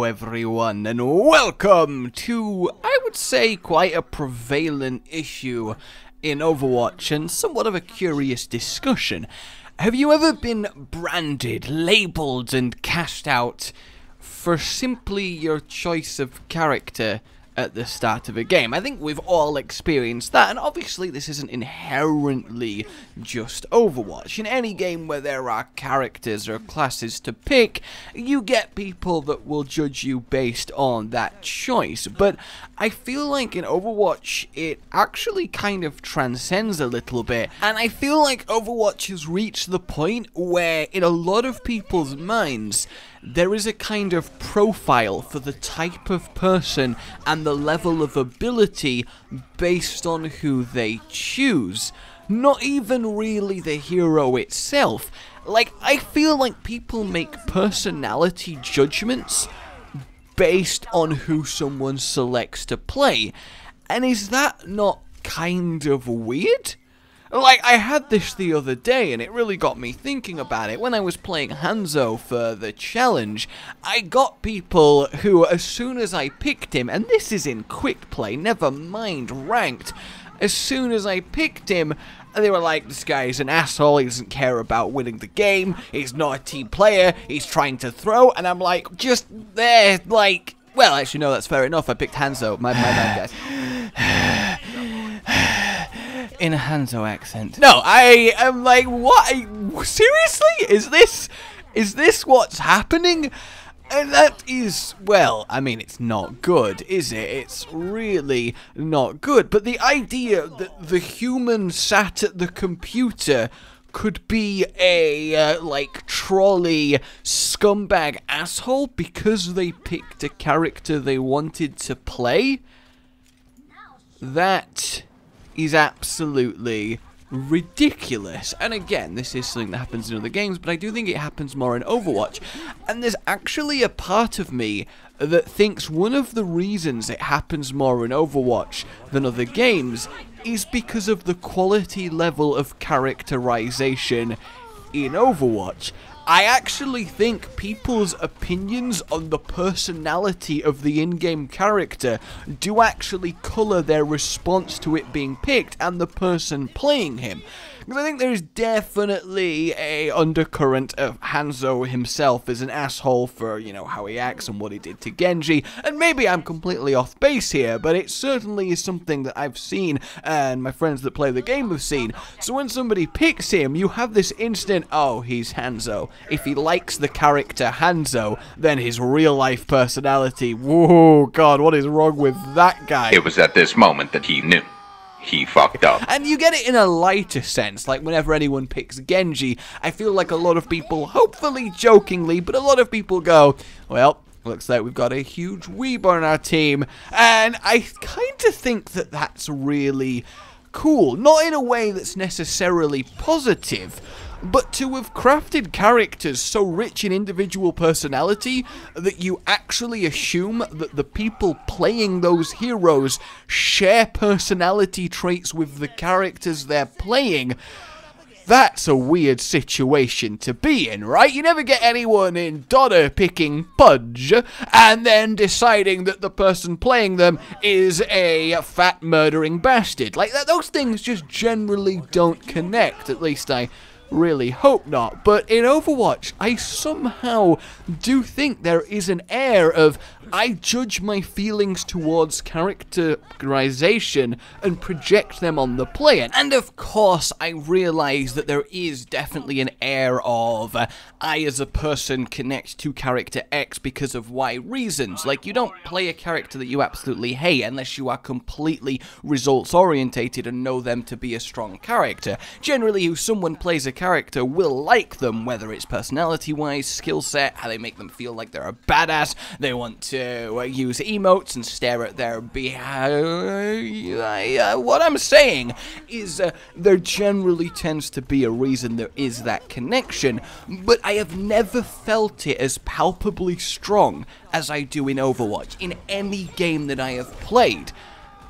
Hello everyone, and welcome to, I would say, quite a prevalent issue in Overwatch, and somewhat of a curious discussion. Have you ever been branded, labelled, and cast out for simply your choice of character at the start of a game? I think we've all experienced that, and obviously this isn't inherently just Overwatch. In any game where there are characters or classes to pick, you get people that will judge you based on that choice. But I feel like in Overwatch it actually kind of transcends a little bit, and I feel like Overwatch has reached the point where in a lot of people's minds there is a kind of profile for the type of person and the level of ability based on who they choose. Not even really the hero itself. Like, I feel like people make personality judgments based on who someone selects to play. And is that not kind of weird? Like, I had this the other day, and it really got me thinking about it. When I was playing Hanzo for the challenge, I got people who, as soon as I picked him, and this is in quick play, never mind ranked, as soon as I picked him, they were like, this guy is an asshole, he doesn't care about winning the game, he's not a team player, he's trying to throw, and I'm like, just there, like, well, actually, no, that's fair enough, I picked Hanzo, my bad, guys. In a Hanzo accent. No, I am like, what? Seriously? Is this what's happening? And that is, well, I mean, it's not good, is it? It's really not good. But the idea that the human sat at the computer could be a, like, trolley scumbag asshole because they picked a character they wanted to play, that is absolutely ridiculous. And again, this is something that happens in other games, but I do think it happens more in Overwatch. And there's actually a part of me that thinks one of the reasons it happens more in Overwatch than other games is because of the quality level of characterization in Overwatch. I actually think people's opinions on the personality of the in-game character do actually colour their response to it being picked and the person playing him. Because I think there is definitely a undercurrent of Hanzo himself as an asshole for, you know, how he acts and what he did to Genji. And maybe I'm completely off base here, but it certainly is something that I've seen and my friends that play the game have seen. So when somebody picks him, you have this instant, oh, he's Hanzo. If he likes the character Hanzo, then his real-life personality, whoa, God, what is wrong with that guy? It was at this moment that he knew. He fucked up. And you get it in a lighter sense, like whenever anyone picks Genji, I feel like a lot of people, hopefully jokingly, but a lot of people go, well, looks like we've got a huge weeb on our team. And I kind of think that that's really cool. Not in a way that's necessarily positive, but to have crafted characters so rich in individual personality that you actually assume that the people playing those heroes share personality traits with the characters they're playing, that's a weird situation to be in, right? You never get anyone in Dota picking Pudge and then deciding that the person playing them is a fat murdering bastard. Like, those things just generally don't connect, at least I really hope not. But in Overwatch, I somehow do think there is an air of, I judge my feelings towards characterization and project them on the player. And of course, I realize that there is definitely an air of, I as a person connect to character X because of Y reasons. Like, you don't play a character that you absolutely hate unless you are completely results orientated and know them to be a strong character. Generally, if someone plays a character will like them, whether it's personality-wise, skill set, how they make them feel like they're a badass, they want to use emotes and stare at their what I'm saying is there generally tends to be a reason there is that connection, but I have never felt it as palpably strong as I do in Overwatch, in any game that I have played.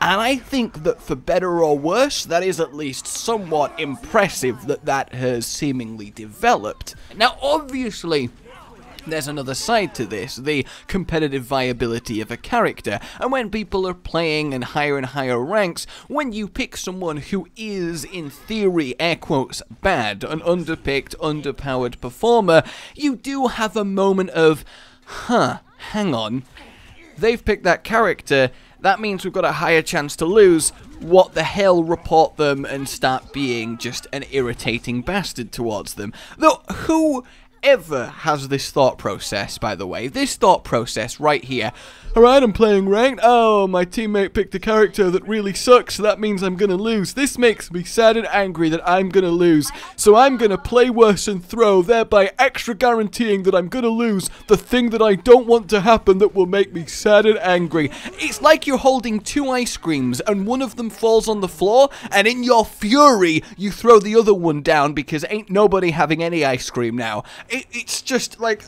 And I think that for better or worse, that is at least somewhat impressive that that has seemingly developed. Now, obviously, there's another side to this, the competitive viability of a character, and when people are playing in higher and higher ranks, when you pick someone who is, in theory, air quotes, bad, an underpicked, underpowered performer, you do have a moment of, hang on, they've picked that character, that means we've got a higher chance to lose. What the hell, report them and start being just an irritating bastard towards them. Though, whoever has this thought process, by the way, this thought process right here, alright, I'm playing ranked, oh, my teammate picked a character that really sucks, so that means I'm gonna lose. This makes me sad and angry that I'm gonna lose, so I'm gonna play worse and throw, thereby extra guaranteeing that I'm gonna lose the thing that I don't want to happen that will make me sad and angry. It's like you're holding two ice creams and one of them falls on the floor, and in your fury, you throw the other one down because ain't nobody having any ice cream now. It's just like,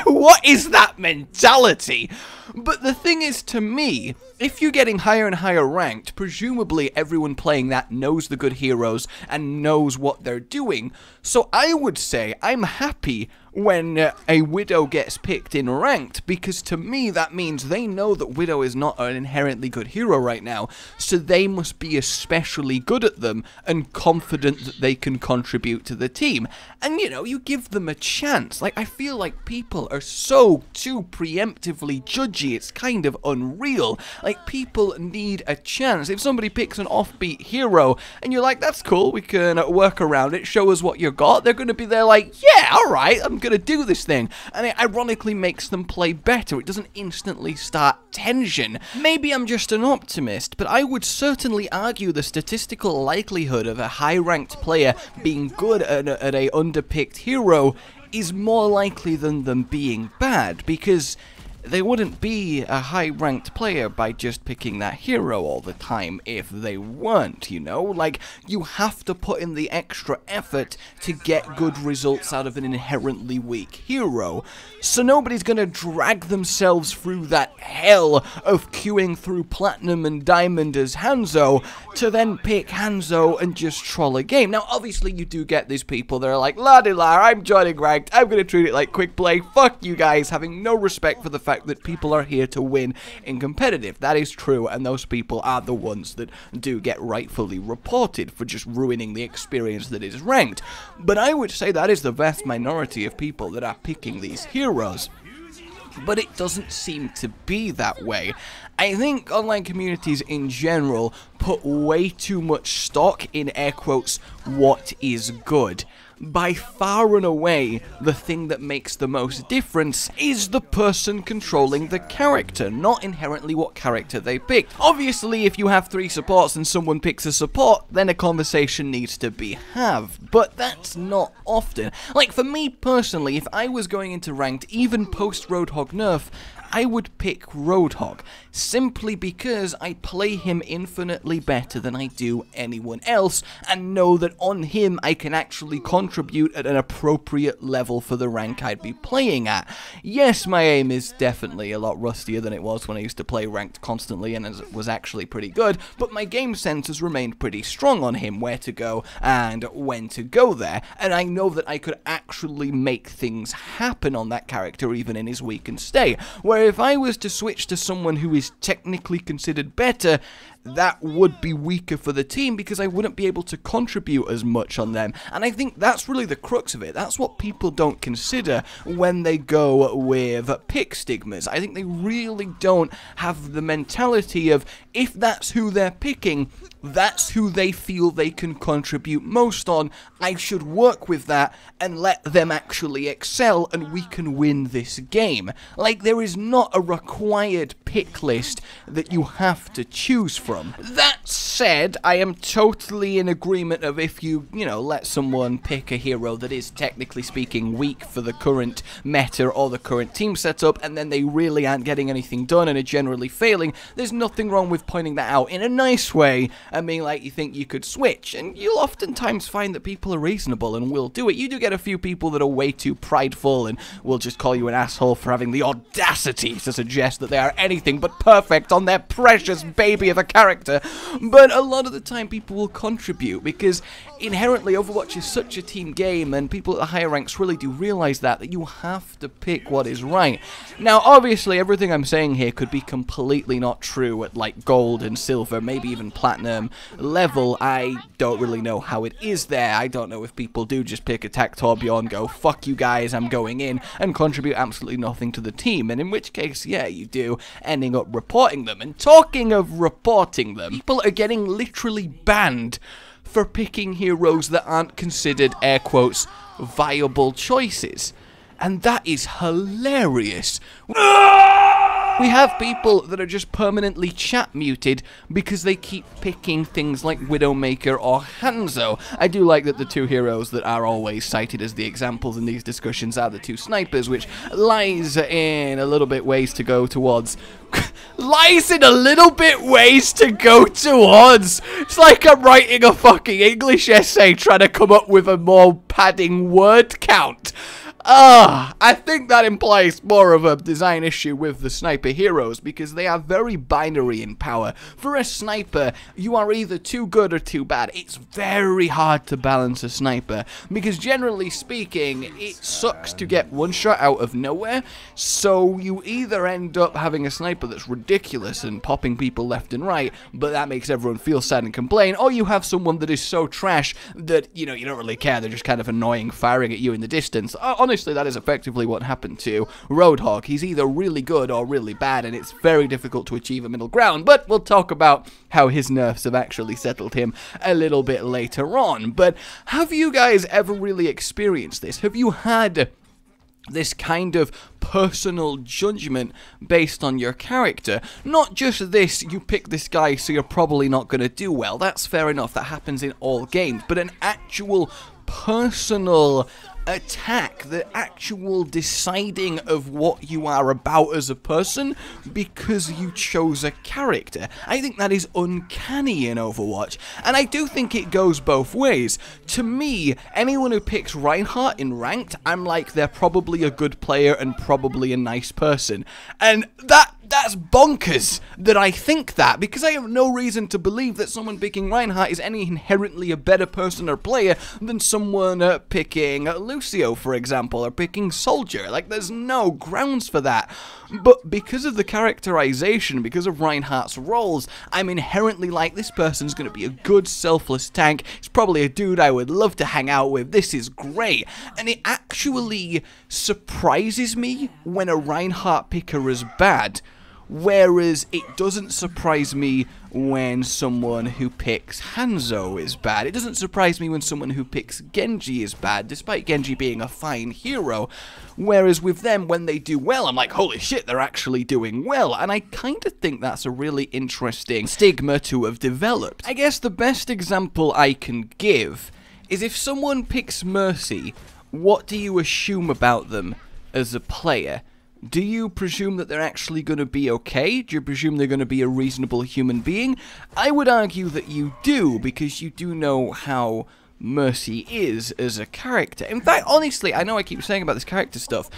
what is that mentality? But the thing is, to me, if you're getting higher and higher ranked, presumably everyone playing that knows the good heroes and knows what they're doing. So I would say I'm happy when a Widow gets picked in ranked, because to me that means they know that Widow is not an inherently good hero right now, so they must be especially good at them and confident that they can contribute to the team. And you know, you give them a chance. Like, I feel like people are so too preemptively judgy, it's kind of unreal. Like, people need a chance. If somebody picks an offbeat hero and you're like, that's cool, we can work around it, show us what you got, they're going to be there like, yeah, alright, I'm going to do this thing. And it ironically makes them play better. It doesn't instantly start tension. Maybe I'm just an optimist, but I would certainly argue the statistical likelihood of a high-ranked player being good at a underpicked hero is more likely than them being bad, because they wouldn't be a high-ranked player by just picking that hero all the time if they weren't, you know? Like, you have to put in the extra effort to get good results out of an inherently weak hero. So nobody's gonna drag themselves through that hell of queuing through Platinum and Diamond as Hanzo to then pick Hanzo and just troll a game. Now, obviously, you do get these people that are like, la-de-la, I'm joining ranked, I'm gonna treat it like quick play, fuck you guys, having no respect for the fact that people are here to win in competitive. That is true, and those people are the ones that do get rightfully reported for just ruining the experience that is ranked. But I would say that is the vast minority of people that are picking these heroes. But it doesn't seem to be that way. I think online communities in general put way too much stock in, air quotes, what is good. By far and away, the thing that makes the most difference is the person controlling the character, not inherently what character they picked. Obviously, if you have 3 supports and someone picks a support, then a conversation needs to be had, but that's not often. Like, for me personally, if I was going into ranked, even post-Roadhog nerf, I would pick Roadhog, simply because I play him infinitely better than I do anyone else, and know that on him I can actually contribute at an appropriate level for the rank I'd be playing at. Yes, my aim is definitely a lot rustier than it was when I used to play ranked constantly, and it was actually pretty good, but my game sense has remained pretty strong on him, where to go and when to go there, and I know that I could actually make things happen on that character even in his weakened state. Where if I was to switch to someone who is technically considered better, that would be weaker for the team because I wouldn't be able to contribute as much on them. And I think that's really the crux of it. That's what people don't consider when they go with pick stigmas. I think they really don't have the mentality of, if that's who they're picking, that's who they feel they can contribute most on. I should work with that and let them actually excel, and we can win this game. Like, there is not a required pick list that you have to choose from. That said, I am totally in agreement of if you let someone pick a hero that is technically speaking weak for the current meta or the current team setup, and then they really aren't getting anything done and are generally failing, there's nothing wrong with pointing that out in a nice way and being like, you think you could switch, and you'll oftentimes find that people are reasonable and will do it. You do get a few people that are way too prideful and will just call you an asshole for having the audacity to suggest that they are anything but perfect on their precious baby of a character, but a lot of the time people will contribute because inherently Overwatch is such a team game, and people at the higher ranks really do realize that you have to pick what is right. Now, obviously, everything I'm saying here could be completely not true at, like, gold and silver, maybe even platinum level. I don't really know how it is there. I don't know if people do just pick attack Torbjorn, go, fuck you guys, I'm going in, and contribute absolutely nothing to the team, and in which case, yeah, you do, ending up reporting them. And talking of reporting them, people are getting literally banned for picking heroes that aren't considered, air quotes, viable choices. And that is hilarious. We have people that are just permanently chat muted because they keep picking things like Widowmaker or Hanzo. I do like that the two heroes that are always cited as the examples in these discussions are the two snipers, which lies in a little bit ways to go towards... It's like I'm writing a fucking English essay trying to come up with a more padding word count. I think that implies more of a design issue with the sniper heroes, because they are very binary in power. For a sniper, you are either too good or too bad. It's very hard to balance a sniper, because generally speaking, it sucks to get one shot out of nowhere, so you either end up having a sniper that's ridiculous and popping people left and right, but that makes everyone feel sad and complain, or you have someone that is so trash that, you know, you don't really care, they're just kind of annoying, firing at you in the distance. Honestly, that is effectively what happened to Roadhog. He's either really good or really bad, and it's very difficult to achieve a middle ground, but we'll talk about how his nerfs have actually settled him a little bit later on. But have you guys ever really experienced this? Have you had this kind of personal judgment based on your character? Not just this, you pick this guy so you're probably not going to do well. That's fair enough, that happens in all games, but an actual personal attack, the actual deciding of what you are about as a person because you chose a character. I think that is uncanny in Overwatch, and I do think it goes both ways. To me, anyone who picks Reinhardt in ranked, I'm like, they're probably a good player and probably a nice person. And that's bonkers that I think that, because I have no reason to believe that someone picking Reinhardt is any inherently a better person or player than someone picking Lucio, for example, or picking Soldier. Like, there's no grounds for that. But because of the characterization, because of Reinhardt's roles, I'm inherently like, this person's going to be a good selfless tank. It's probably a dude I would love to hang out with. This is great. And it actually surprises me when a Reinhardt picker is bad. Whereas it doesn't surprise me when someone who picks Hanzo is bad. It doesn't surprise me when someone who picks Genji is bad, despite Genji being a fine hero. Whereas with them, when they do well, I'm like, holy shit, they're actually doing well. And I kind of think that's a really interesting stigma to have developed. I guess the best example I can give is if someone picks Mercy, what do you assume about them as a player? Do you presume that they're actually going to be okay? Do you presume they're going to be a reasonable human being? I would argue that you do, because you do know how Mercy is as a character. In fact, honestly, I know I keep saying about this character stuff,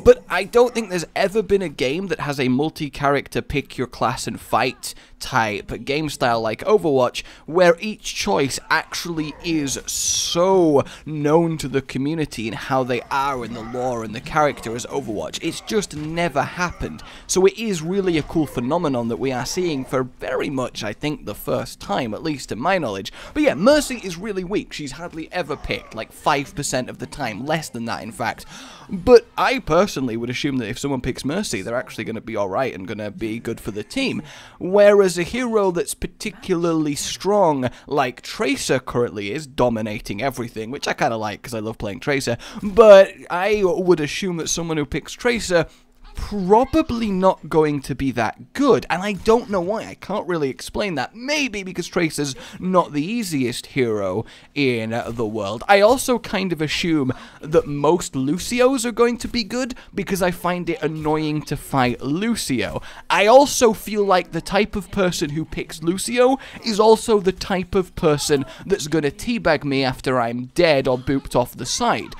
but I don't think there's ever been a game that has a multi-character pick your class and fight type game style like Overwatch, where each choice actually is so known to the community and how they are in the lore and the character as Overwatch. It's just never happened. So it is really a cool phenomenon that we are seeing for very much, I think, the first time, at least to my knowledge. But yeah, Mercy is really weak. She's hardly ever picked, like 5% of the time, less than that in fact. But I personally would assume that if someone picks Mercy, they're actually going to be alright and going to be good for the team. Whereas a hero that's particularly strong, like Tracer currently is, dominating everything, which I kind of like because I love playing Tracer, but I would assume that someone who picks Tracer probably not going to be that good, and I don't know why. I can't really explain that. Maybe because Tracer's not the easiest hero in the world. I also kind of assume that most Lucios are going to be good because I find it annoying to fight Lucio. I also feel like the type of person who picks Lucio is also the type of person that's going to teabag me after I'm dead or booped off the side.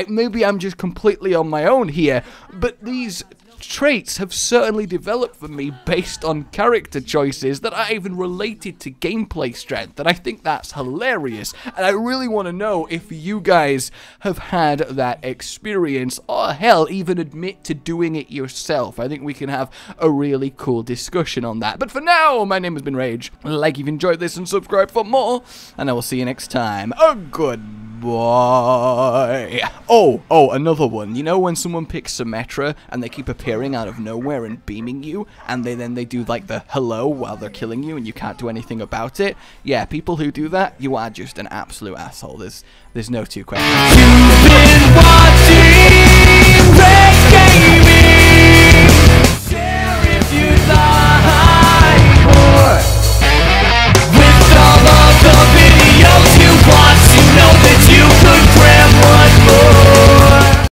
Maybe I'm just completely on my own here, but these traits have certainly developed for me based on character choices that are even related to gameplay strength, and I think that's hilarious, and I really want to know if you guys have had that experience, or hell, even admit to doing it yourself. I think we can have a really cool discussion on that. But for now, my name has been Rage. Like if you enjoyed this and subscribe for more, and I will see you next time. Goodbye. Oh, another one. You know when someone picks Symmetra and they keep appearing out of nowhere and beaming you, and then they do like the hello while they're killing you and you can't do anything about it? Yeah, people who do that, you are just an absolute asshole. There's no two questions.